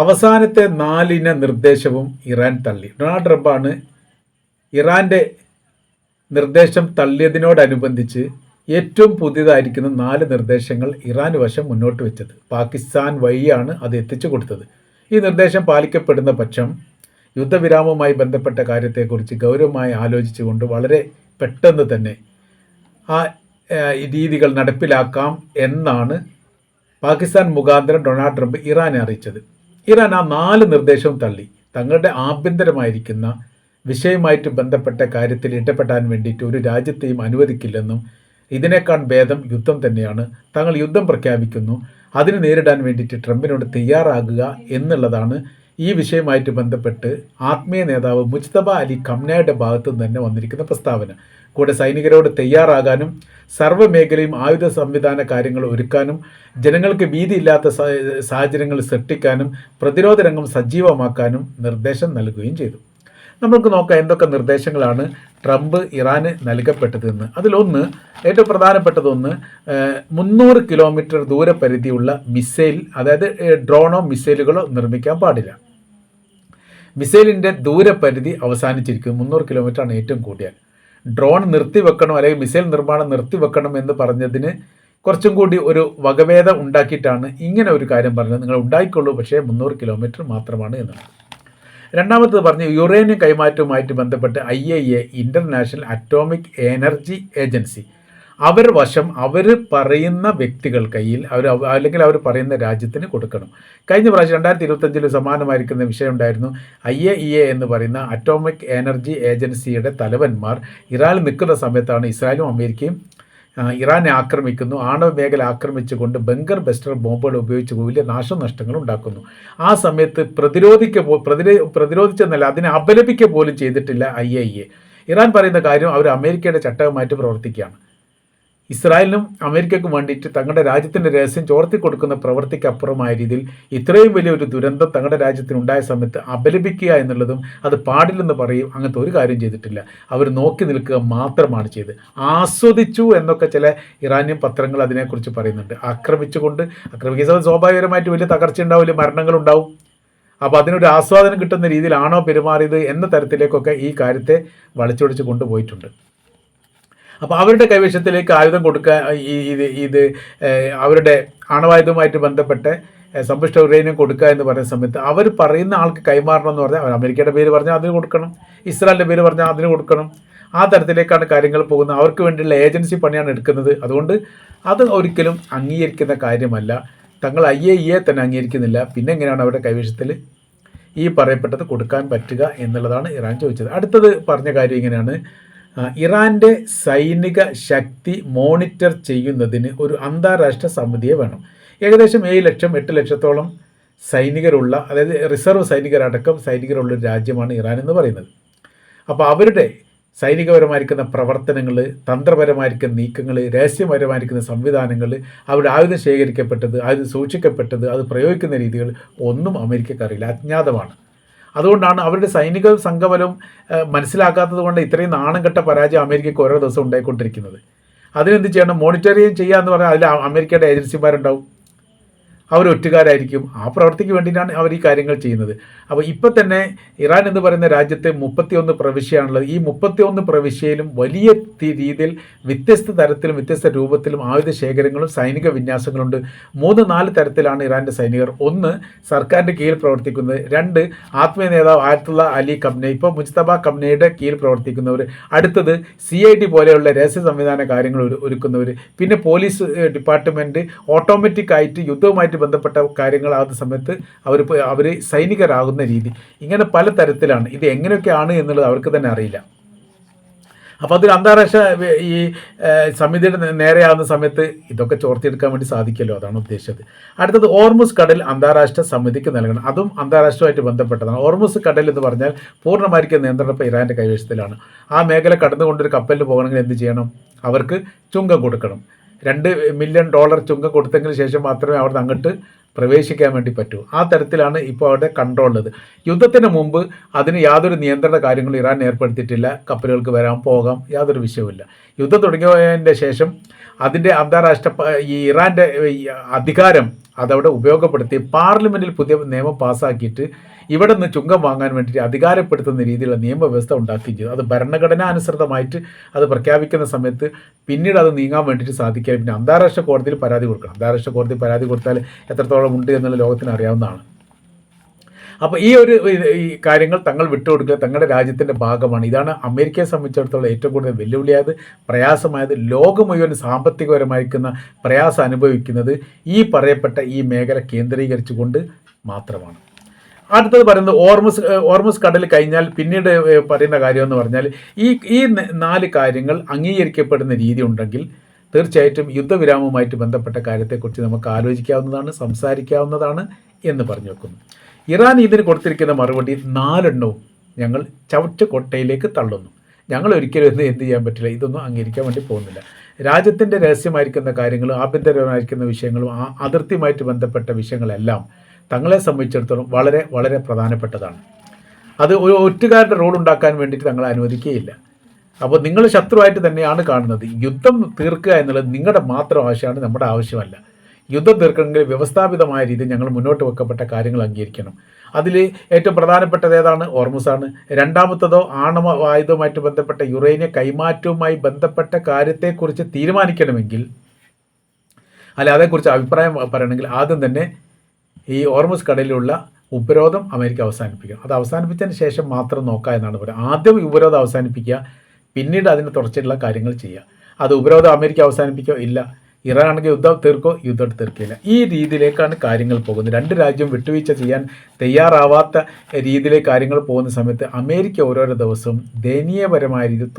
അവസാനത്തെ 4 നിർദ്ദേശവും ഇറാൻ തള്ളി. ഡൊണാൾഡ് ട്രംപാണ് ഇറാൻ്റെ നിർദ്ദേശം തള്ളിയതിനോടനുബന്ധിച്ച് ഏറ്റവും പുതിയതായിരിക്കുന്ന 4 നിർദ്ദേശങ്ങൾ ഇറാൻ വശം മുന്നോട്ട് വെച്ചത്. പാകിസ്ഥാൻ വഴിയാണ് അത് എത്തിച്ചു കൊടുത്തത്. ഈ നിർദ്ദേശം പാലിക്കപ്പെടുന്ന പക്ഷം യുദ്ധവിരാമവുമായി ബന്ധപ്പെട്ട കാര്യത്തെക്കുറിച്ച് ഗൗരവമായി ആലോചിച്ചുകൊണ്ട് വളരെ പെട്ടെന്ന് തന്നെ ആ രീതികൾ നടപ്പിലാക്കാം എന്നാണ് പാകിസ്ഥാൻ മുഖാന്തരം ഡൊണാൾഡ് ട്രംപ് ഇറാനെ അറിയിച്ചത്. ഇറാൻ ആ 4 നിർദ്ദേശവും തള്ളി. തങ്ങളുടെ ആഭ്യന്തരമായിരിക്കുന്ന വിഷയവുമായിട്ട് ബന്ധപ്പെട്ട കാര്യത്തിൽ ഇടപെടാൻ വേണ്ടിയിട്ട് ഒരു രാജ്യത്തെയും അനുവദിക്കില്ലെന്നും ഇതിനേക്കാൾ ഭേദം യുദ്ധം തന്നെയാണ്, തങ്ങൾ യുദ്ധം പ്രഖ്യാപിക്കുന്നു, അതിന് നേരിടാൻ വേണ്ടിയിട്ട് ട്രംപിനോട് തയ്യാറാകുക എന്നുള്ളതാണ് ഈ വിഷയവുമായിട്ട് ബന്ധപ്പെട്ട് ആത്മീയ നേതാവ് മുജ്തബ അലി ഖംനയുടെ ഭാഗത്തു നിന്ന് തന്നെ വന്നിരിക്കുന്ന പ്രസ്താവന. കൂടെ സൈനികരോട് തയ്യാറാകാനും സർവ്വമേഖലയും ആയുധ സംവിധാന കാര്യങ്ങൾ ഒരുക്കാനും ജനങ്ങൾക്ക് ഭീതിയില്ലാത്ത സാഹചര്യങ്ങൾ സൃഷ്ടിക്കാനും പ്രതിരോധ രംഗം സജീവമാക്കാനും നിർദ്ദേശം നൽകുകയും ചെയ്തു. നമുക്ക് നോക്കാം എന്തൊക്കെ നിർദ്ദേശങ്ങളാണ് ട്രംപ് ഇറാന് നൽകപ്പെട്ടതെന്ന്. അതിലൊന്ന്, ഏറ്റവും പ്രധാനപ്പെട്ടതൊന്ന്, 300 കിലോമീറ്റർ ദൂരപരിധിയുള്ള മിസൈൽ, അതായത് ഡ്രോണോ മിസൈലുകളോ നിർമ്മിക്കാൻ പാടില്ല. മിസൈലിൻ്റെ ദൂരപരിധി അവസാനിച്ചിരിക്കും. 300 കിലോമീറ്ററാണ് ഏറ്റവും കൂടിയാൽ. ഡ്രോൺ നിർത്തിവെക്കണം അല്ലെങ്കിൽ മിസൈൽ നിർമ്മാണം നിർത്തിവെക്കണം എന്ന് പറഞ്ഞതിന് കുറച്ചും കൂടി ഒരു വകഭേദം ഉണ്ടാക്കിയിട്ടാണ് ഇങ്ങനെ ഒരു കാര്യം പറഞ്ഞത്. നിങ്ങൾ ഉണ്ടായിക്കൊള്ളൂ, പക്ഷേ 300 കിലോമീറ്റർ മാത്രമാണ് എന്നത്. രണ്ടാമത്തത് പറഞ്ഞ് യുറേനിയം കൈമാറ്റവുമായിട്ട് ബന്ധപ്പെട്ട് IAEA international atomic energy agency അവർ വശം അവർ പറയുന്ന വ്യക്തികൾ കയ്യിൽ അല്ലെങ്കിൽ അവർ പറയുന്ന രാജ്യത്തിന് കൊടുക്കണം. കഴിഞ്ഞ പ്രാവശ്യം 2025 സമാനമായിരിക്കുന്ന വിഷയം ഉണ്ടായിരുന്നു. IAEA എന്ന് പറയുന്ന അറ്റോമിക് എനർജി ഏജൻസിയുടെ തലവന്മാർ ഇറാനിൽ നിൽക്കുന്ന സമയത്താണ് ഇസ്രായേലും അമേരിക്കയും ഇറാനെ ആക്രമിക്കുന്നു. ആണവ മേഖല ആക്രമിച്ചുകൊണ്ട് ബങ്കർ ബസ്റ്റർ ബോംബുകൾ ഉപയോഗിച്ച് വലിയ നാശനഷ്ടങ്ങൾ ഉണ്ടാക്കുന്നു. ആ സമയത്ത് പ്രതിരോധിച്ചെന്നല്ല, അതിനെ അപലപിക്കുക പോലും ചെയ്തിട്ടില്ല IAEA. ഇറാൻ പറയുന്ന കാര്യം അവർ അമേരിക്കയുടെ ചട്ടവുമായിട്ട് പ്രവർത്തിക്കുകയാണ്. ഇസ്രായേലിനും അമേരിക്കയ്ക്കും വേണ്ടിയിട്ട് തങ്ങളുടെ രാജ്യത്തിൻ്റെ രഹസ്യം ചോർത്തി കൊടുക്കുന്ന പ്രവൃത്തിക്കപ്പുറമായ രീതിയിൽ ഇത്രയും വലിയൊരു ദുരന്തം തങ്ങളുടെ രാജ്യത്തിനുണ്ടായ സമയത്ത് അപലപിക്കുക എന്നുള്ളതും അത് പാടില്ലെന്ന് പറയും, അങ്ങനത്തെ ഒരു കാര്യം ചെയ്തിട്ടില്ല. അവർ നോക്കി നിൽക്കുക മാത്രമാണ് ചെയ്ത്. ആസ്വദിച്ചു എന്നൊക്കെ ചില ഇറാനിയൻ പത്രങ്ങൾ അതിനെക്കുറിച്ച് പറയുന്നുണ്ട്. ആക്രമിക്കുന്ന സ്വാഭാവികമായിട്ട് വലിയ തകർച്ച ഉണ്ടാവും, വലിയ മരണങ്ങളുണ്ടാവും. അപ്പോൾ അതിനൊരു ആസ്വാദനം കിട്ടുന്ന രീതിയിലാണോ പെരുമാറിയത് എന്ന തരത്തിലേക്കൊക്കെ ഈ കാര്യത്തെ വളച്ചൊടിച്ച് കൊണ്ടുപോയിട്ടുണ്ട്. അപ്പോൾ അവരുടെ കൈവശത്തിലേക്ക് ആയുധം കൊടുക്കുക, ഇത് അവരുടെ ആണവായുധവുമായിട്ട് ബന്ധപ്പെട്ട് സമ്പുഷ്ട യുറേനിയം കൊടുക്കുക എന്ന് പറയുന്ന സമയത്ത് അവർ പറയുന്ന ആൾക്ക് കൈമാറണം എന്ന് പറഞ്ഞാൽ അവർ അമേരിക്കയുടെ പേര് പറഞ്ഞാൽ അതിന് കൊടുക്കണം, ഇസ്രായേലിൻ്റെ പേര് പറഞ്ഞാൽ അതിന് കൊടുക്കണം. ആ തരത്തിലേക്കാണ് കാര്യങ്ങൾ പോകുന്നത്. അവർക്ക് വേണ്ടിയുള്ള ഏജൻസി പണിയാണ് എടുക്കുന്നത്. അതുകൊണ്ട് അത് ഒരിക്കലും അംഗീകരിക്കുന്ന കാര്യമല്ല. തങ്ങൾ IAEA തന്നെ അംഗീകരിക്കുന്നില്ല. പിന്നെ എങ്ങനെയാണ് അവരുടെ കൈവശത്തിൽ ഈ പറയപ്പെട്ടത് കൊടുക്കാൻ പറ്റുക എന്നുള്ളതാണ് ഇറാൻ ചോദിച്ചത്. അടുത്തത് പറഞ്ഞ കാര്യം ഇങ്ങനെയാണ്, ഇറാൻ്റെ സൈനിക ശക്തി മോണിറ്റർ ചെയ്യുന്നതിന് ഒരു അന്താരാഷ്ട്ര സമിതിയെ വേണം. ഏകദേശം 7 ലക്ഷം 8 ലക്ഷത്തോളം സൈനികരുള്ള, അതായത് റിസർവ് സൈനികരടക്കം സൈനികരുള്ളൊരു രാജ്യമാണ് ഇറാൻ എന്ന് പറയുന്നത്. അപ്പോൾ അവരുടെ സൈനികപരമായിരിക്കുന്ന പ്രവർത്തനങ്ങൾ, തന്ത്രപരമായിരിക്കുന്ന നീക്കങ്ങൾ, രഹസ്യപരമായിരിക്കുന്ന സംവിധാനങ്ങൾ, അവരുടെ ആയുധം ശേഖരിക്കപ്പെട്ടത്, ആയുധം സൂക്ഷിക്കപ്പെട്ടത്, അത് പ്രയോഗിക്കുന്ന രീതികൾ ഒന്നും അമേരിക്കക്ക് അറിയില്ല, അജ്ഞാതമാണ്. അതുകൊണ്ടാണ് അവരുടെ സൈനിക സംഘബലം മനസ്സിലാക്കാത്തത് കൊണ്ട് ഇത്രയും നാണം കെട്ട പരാജയം അമേരിക്കയ്ക്ക് ഓരോ ദിവസം ഉണ്ടായിക്കൊണ്ടിരിക്കുന്നത്. അതിനെന്ത് ചെയ്യണം? മോണിറ്ററിങ് ചെയ്യുക എന്ന് പറഞ്ഞാൽ അതിൽ അമേരിക്കയുടെ ഏജൻസിമാരുണ്ടാവും, അവരൊറ്റുകാരായിരിക്കും. ആ പ്രവൃത്തിക്ക് വേണ്ടിയിട്ടാണ് അവർ ഈ കാര്യങ്ങൾ ചെയ്യുന്നത്. അപ്പോൾ ഇപ്പം തന്നെ ഇറാൻ എന്ന് പറയുന്ന രാജ്യത്തെ 31 പ്രവിശ്യയാണുള്ളത്. ഈ 31 പ്രവിശ്യയിലും വലിയ രീതിയിൽ വ്യത്യസ്ത തരത്തിലും വ്യത്യസ്ത രൂപത്തിലും ആയുധ ശേഖരങ്ങളും സൈനിക വിന്യാസങ്ങളുണ്ട്. 3-4 തരത്തിലാണ് ഇറാൻ്റെ സൈനികർ. 1, സർക്കാരിൻ്റെ കീഴിൽ പ്രവർത്തിക്കുന്നത്. 2, ആത്മീയ നേതാവ് ആയത്തുള്ള അലി ഖംനൈ, ഇപ്പോൾ മുജ്തബ ഖംനയുടെ കീഴിൽ പ്രവർത്തിക്കുന്നവർ. അടുത്തത് CID പോലെയുള്ള രഹസ്യ സംവിധാന കാര്യങ്ങൾ ഒരുക്കുന്നവർ. പിന്നെ പോലീസ് ഡിപ്പാർട്ട്മെൻറ്റ് ഓട്ടോമാറ്റിക് ആയിട്ട് യുദ്ധവുമായിട്ട് ബന്ധപ്പെട്ട കാര്യങ്ങൾ ആ സമയത്ത് അവർ സൈനികരാകുന്ന രീതി, ഇങ്ങനെ പല തരത്തിലാണ്. ഇത് എങ്ങനെയൊക്കെയാണ് എന്നുള്ളത് അവർക്ക് തന്നെ അറിയില്ല. അപ്പോൾ അതൊരു അന്താരാഷ്ട്ര ഈ സമിതിയുടെ നേരെയാകുന്ന സമയത്ത് ഇതൊക്കെ ചോർത്തിയെടുക്കാൻ വേണ്ടി സാധിക്കുമല്ലോ, അതാണ് ഉദ്ദേശിച്ചത്. അടുത്തത് ഓർമുസ് കടൽ അന്താരാഷ്ട്ര സമിതിക്ക് നൽകണം. അതും അന്താരാഷ്ട്രമായിട്ട് ബന്ധപ്പെട്ടതാണ്. ഓർമുസ് കടൽ എന്ന് പറഞ്ഞാൽ പൂർണ്ണമായിരിക്കും നിയന്ത്രണം ഇപ്പോൾ ഇറാൻ്റെ കൈവശത്തിലാണ്. ആ മേഖല കടന്നുകൊണ്ടൊരു കപ്പലിൽ പോകണമെങ്കിൽ എന്ത് ചെയ്യണം? അവർക്ക് ചുങ്കം കൊടുക്കണം. $2 മില്യൺ ചുങ്കം കൊടുത്തതിന് ശേഷം മാത്രമേ അവിടുന്ന് അങ്ങോട്ട് പ്രവേശിക്കാൻ വേണ്ടി പറ്റൂ. ആ തരത്തിലാണ് ഇപ്പോൾ അവിടെ കൺട്രോളുള്ളത്. യുദ്ധത്തിന് മുമ്പ് അതിന് യാതൊരു നിയന്ത്രണ കാര്യങ്ങളും ഇറാൻ ഏർപ്പെടുത്തിയിട്ടില്ല. കപ്പലുകൾക്ക് വരാം പോകാം, യാതൊരു വിഷയവുമില്ല. യുദ്ധം തുടങ്ങിയതിൻ്റെ ശേഷം അതിൻ്റെ അന്താരാഷ്ട്ര ഈ ഇറാൻ്റെ അധികാരം അതവിടെ ഉപയോഗപ്പെടുത്തി പാർലമെൻറ്റിൽ പുതിയ നിയമം പാസ്സാക്കിയിട്ട് ഇവിടെ നിന്ന് ചുങ്കം വാങ്ങാൻ വേണ്ടിയിട്ട് അധികാരപ്പെടുത്തുന്ന രീതിയിലുള്ള നിയമവ്യവസ്ഥ ഉണ്ടാക്കുകയും ചെയ്തു. അത് ഭരണഘടനാനുസൃതമായിട്ട് അത് പ്രഖ്യാപിക്കുന്ന സമയത്ത് പിന്നീട് അത് നീങ്ങാൻ വേണ്ടിയിട്ട് സാധിക്കില്ല. പിന്നെ അന്താരാഷ്ട്ര കോടതിയിൽ പരാതി കൊടുക്കണം. അന്താരാഷ്ട്ര കോടതിയിൽ പരാതി കൊടുത്താൽ എത്രത്തോളം ഉണ്ട് എന്നുള്ള ലോകത്തിന് അറിയാവുന്നതാണ്. അപ്പോൾ ഈ കാര്യങ്ങൾ തങ്ങൾ വിട്ടുകൊടുക്കുക തങ്ങളുടെ രാജ്യത്തിൻ്റെ ഭാഗമാണ്. ഇതാണ് അമേരിക്കയെ സംബന്ധിച്ചിടത്തോളം ഏറ്റവും കൂടുതൽ വെല്ലുവിളിയായത്, പ്രയാസമായത്. ലോകം മുഴുവൻ സാമ്പത്തികപരമായിരിക്കുന്ന പ്രയാസം അനുഭവിക്കുന്നത് ഈ പറയപ്പെട്ട ഈ മേഖല കേന്ദ്രീകരിച്ചുകൊണ്ട് മാത്രമാണ്. അടുത്തത് പറയുന്നത് ഓർമസ് കടൽ കഴിഞ്ഞാൽ പിന്നീട് പറയുന്ന കാര്യമെന്ന് പറഞ്ഞാൽ ഈ 4 കാര്യങ്ങൾ അംഗീകരിക്കപ്പെടുന്ന രീതി ഉണ്ടെങ്കിൽ തീർച്ചയായിട്ടും യുദ്ധവിരാമവുമായിട്ട് ബന്ധപ്പെട്ട കാര്യത്തെക്കുറിച്ച് നമുക്ക് ആലോചിക്കാവുന്നതാണ്, സംസാരിക്കാവുന്നതാണ് എന്ന് പറഞ്ഞു വെക്കുന്നു. ഇറാൻ ഇതിന് കൊടുത്തിരിക്കുന്ന മറുപടി 4 എണ്ണവും ഞങ്ങൾ ചവറ്റുകൊട്ടയിലേക്ക് തള്ളുന്നു. ഞങ്ങൾ ഒരിക്കലും എന്ത് ചെയ്യാൻ പറ്റില്ല, ഇതൊന്നും അംഗീകരിക്കാൻ വേണ്ടി പോകുന്നില്ല. രാജ്യത്തിൻ്റെ രഹസ്യമായിരിക്കുന്ന കാര്യങ്ങളും ആഭ്യന്തരമായിരിക്കുന്ന വിഷയങ്ങളും അതിർത്തിയുമായിട്ട് ബന്ധപ്പെട്ട വിഷയങ്ങളെല്ലാം തങ്ങളെ സംബന്ധിച്ചിടത്തോളം വളരെ വളരെ പ്രധാനപ്പെട്ടതാണ്. അത് ഒരു ഒറ്റുകാരുടെ റോൾ ഉണ്ടാക്കാൻ വേണ്ടിയിട്ട് തങ്ങളെ അനുവദിക്കുകയില്ല. അപ്പോൾ നിങ്ങൾ ശത്രുവായിട്ട് തന്നെയാണ് കാണുന്നത്. യുദ്ധം തീർക്കുക എന്നുള്ളത് നിങ്ങളുടെ മാത്രം ആവശ്യമാണ്, നമ്മുടെ ആവശ്യമല്ല. യുദ്ധം തീർക്കണമെങ്കിൽ വ്യവസ്ഥാപിതമായ രീതിയിൽ ഞങ്ങൾ മുന്നോട്ട് വെക്കപ്പെട്ട കാര്യങ്ങൾ അംഗീകരിക്കണം. അതിൽ ഏറ്റവും പ്രധാനപ്പെട്ടത് ഏതാണ്? ഓർമുസാണ്. രണ്ടാമത്തതോ ആണവായുധവുമായിട്ട് ബന്ധപ്പെട്ട യുറേനിയം കൈമാറ്റവുമായി ബന്ധപ്പെട്ട കാര്യത്തെക്കുറിച്ച് തീരുമാനിക്കണമെങ്കിൽ, അല്ല അതേക്കുറിച്ച് അഭിപ്രായം പറയണമെങ്കിൽ ആദ്യം തന്നെ ഈ ഓർമുസ് കടലിലുള്ള ഉപരോധം അമേരിക്ക അവസാനിപ്പിക്കണം. അത് അവസാനിപ്പിച്ചതിന് ശേഷം മാത്രം നോക്കുക എന്നാണ് പറയുക. ആദ്യം ഉപരോധം അവസാനിപ്പിക്കുക, പിന്നീട് അതിന് തുടർച്ചയുള്ള കാര്യങ്ങൾ ചെയ്യുക. അത് ഉപരോധം അമേരിക്ക അവസാനിപ്പിക്കോ? ഇല്ല. ഇറാൻ ആണെങ്കിൽ യുദ്ധം തീർക്കോ? യുദ്ധം തീർക്കില്ല. ഈ രീതിയിലേക്കാണ് കാര്യങ്ങൾ പോകുന്നത്. 2 രാജ്യവും വിട്ടുവീഴ്ച ചെയ്യാൻ തയ്യാറാവാത്ത രീതിയിലേക്ക് കാര്യങ്ങൾ പോകുന്ന സമയത്ത് അമേരിക്ക ഓരോരോ ദിവസവും ദയനീയപരമായ രീതിയിൽ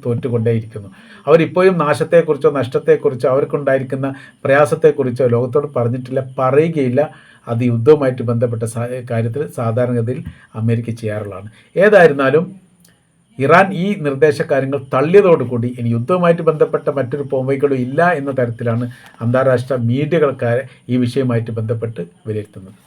തോറ്റുകൊണ്ടേയിരിക്കുന്നു. അവരിപ്പോഴും നാശത്തെക്കുറിച്ചോ നഷ്ടത്തെക്കുറിച്ചോ അവർക്കുണ്ടായിരിക്കുന്ന പ്രയാസത്തെക്കുറിച്ചോ ലോകത്തോട് പറഞ്ഞിട്ടില്ല, പറയുകയില്ല. അത് യുദ്ധവുമായിട്ട് ബന്ധപ്പെട്ട കാര്യത്തിൽ സാധാരണഗതിയിൽ അമേരിക്ക ചെയ്യാറുള്ളതാണ്. ഏതായിരുന്നാലും ഇറാൻ ഈ നിർദ്ദേശകാര്യങ്ങൾ തള്ളിയതോടുകൂടി ഇനി യുദ്ധവുമായിട്ട് ബന്ധപ്പെട്ട മറ്റൊരു പോംവഴികളും ഇല്ല എന്ന തരത്തിലാണ് അന്താരാഷ്ട്ര മീഡിയകൾക്കാരെ ഈ വിഷയവുമായിട്ട് ബന്ധപ്പെട്ട് വിലയിരുത്തുന്നത്.